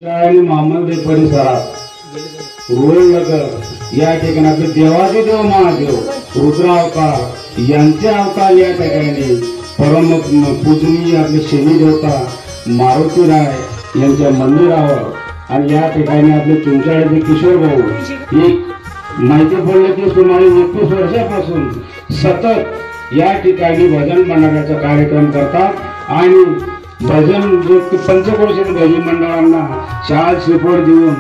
आणि मामलदेव परिसरात रोहिणनगर या ठिकाणी आपले देवादिदेव महादेव रुद्रावतार यांचे अवतार या ठिकाणी परम पूजनीय आपले शनी देवता मारुतीराय यांच्या मंदिरावर आणि या ठिकाणी आपले तुमच्याकडे किशोर भाऊ एक माहिती पडलं की सुमारे 21 वर्षापासून सतत या ठिकाणी भजन मंडळाचा कार्यक्रम करतात आणि भजन पंचक्रोशीतील भजन मंडळांना शाल श्रीफळ देऊन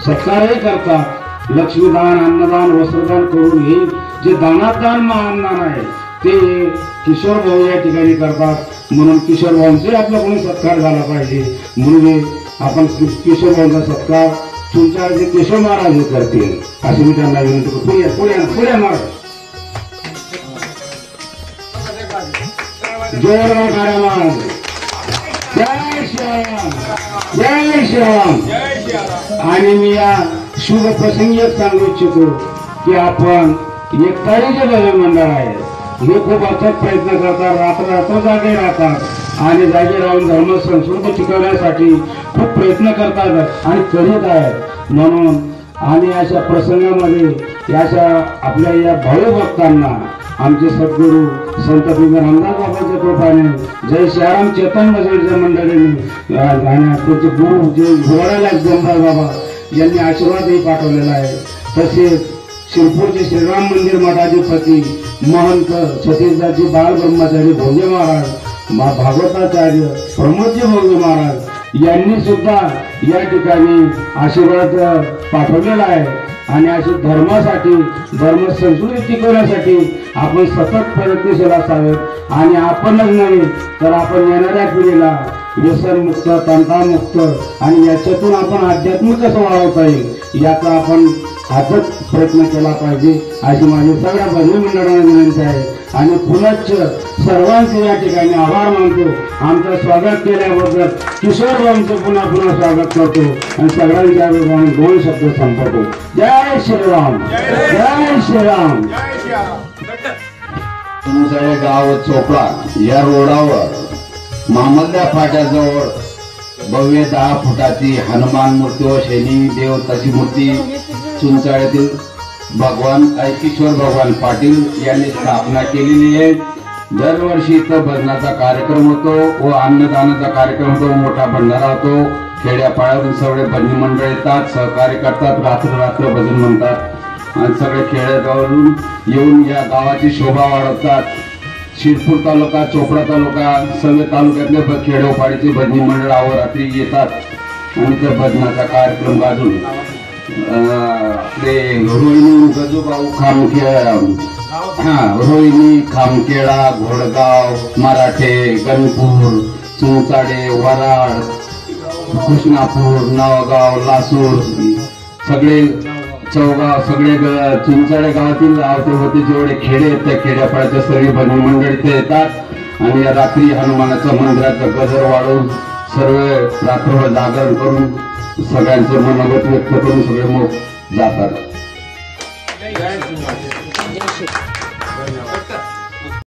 सत्कारही करतात। लक्ष्मीदान अन्नदान वस्त्रदान करून हे जे दानात दान महादान आहे ते किशोर भाऊ या ठिकाणी करतात। म्हणून किशोर भाऊंचे आपला कोणी सत्कार झाला पाहिजे म्हणून आपण किशोर भाऊंचा सत्कार तुमच्या केशव महाराज करतील अशी मी त्यांना विनंती करतो। पुढे महाराज जोरदार टाळ्या महाराज। जय श्रीराम जय श्रीराम। आणि मी या शुभ प्रसंगी सांगू इच्छितो की आपण एकतारी जे भजन मंडळ आहे हे खूप अथक प्रयत्न करतात, रात्र जागे राहतात आणि जागे राहून धर्म संस्कृती टिकवण्यासाठी खूप प्रयत्न करतात आणि करीत आहेत। म्हणून आणि अशा प्रसंगामध्ये अशा आपल्या या भावभक्तांना आमचे सद्गुरू संत रामदास बाबांच्या कृपाने जय श्रीराम चेतन भजनच्या मंडळींनी आणि त्यांचे गुरु जे घोडाला जमदास बाबा यांनी आशीर्वादही पाठवलेला आहे। तसेच शिरपूरचे श्रीराम मंदिर मठाधिपती महंत सतीशदासजी बाल ब्रह्मचारी भोंगे महाराज भागवताचार्य प्रमोदजी भोंगे महाराज यांनी सुद्धा या ठिकाणी आशीर्वाद पाठवलेला आहे। आणि अशी धर्मासाठी धर्म संस्कृती टिकवण्यासाठी आपण सतत प्रयत्नशील असावेत आणि आपणच नव्हे तर आपण येणाऱ्या पिढीला व्यसनमुक्त तंटामुक्त आणि याच्यातून आपण आध्यात्मिक कसं वाढवता येईल याचा आपण अथक प्रयत्न केला पाहिजे अशी माझी सगळ्या भजनी मंडळांना विनंती आहे। आणि पुनश्च सर्वांचे या ठिकाणी आभार मानतो। आमचं स्वागत केल्याबद्दल किशोर भाऊंचं पुन्हा स्वागत करतो आणि सगळ्यांच्या अभिमानाने 2 शब्द संपवतो। जय श्रीराम जय श्रीराम। तुमचं गाव चोपडा या रोडावर मामलद्या फाट्याजवळ भव्य 10 फुटाची हनुमान मूर्ती व शनी देवताची मूर्ती चुंचाळ्यातील भगवान किशोर भगवान पाटील यांनी स्थापना केलेली आहे। दरवर्षी इथं भजनाचा कार्यक्रम होतो व अन्नदानाचा कार्यक्रम होतो, मोठा भंडारा होतो। खेड्यापाड्यावरून सगळे भजनी मंडळ येतात, सहकार्य करतात, रात्र भजन म्हणतात आणि सगळे खेड्यागावावरून येऊन या गावाची शोभा वाढवतात। शिरपूर तालुका चोपडा तालुका सगळे तालुक्यातले खेडोपाडीचे भजनी मंडळ अहोरात्री येतात आणि त्या भजनाचा कार्यक्रम गाजून आपले रोहिणी गजूभाऊ रोहिणी खामखेडा घोडगाव मराठे गणपूर चुंचाडे वराड कृष्णापूर नवगाव लासूर सगळे चौगाव सगळे चिंचाळे गावातील आवतीभोवती जेवढे खेडे आहेत त्या खेड्यापाड्याच्या सगळी भजनी मंडळी इथे येतात आणि या रात्री हनुमानाच्या मंदिराचं गजर वाढवून सर्व रात्रभर जागरण करून सगळ्यांचे मनोगत व्यक्त करून सगळे मग जातात।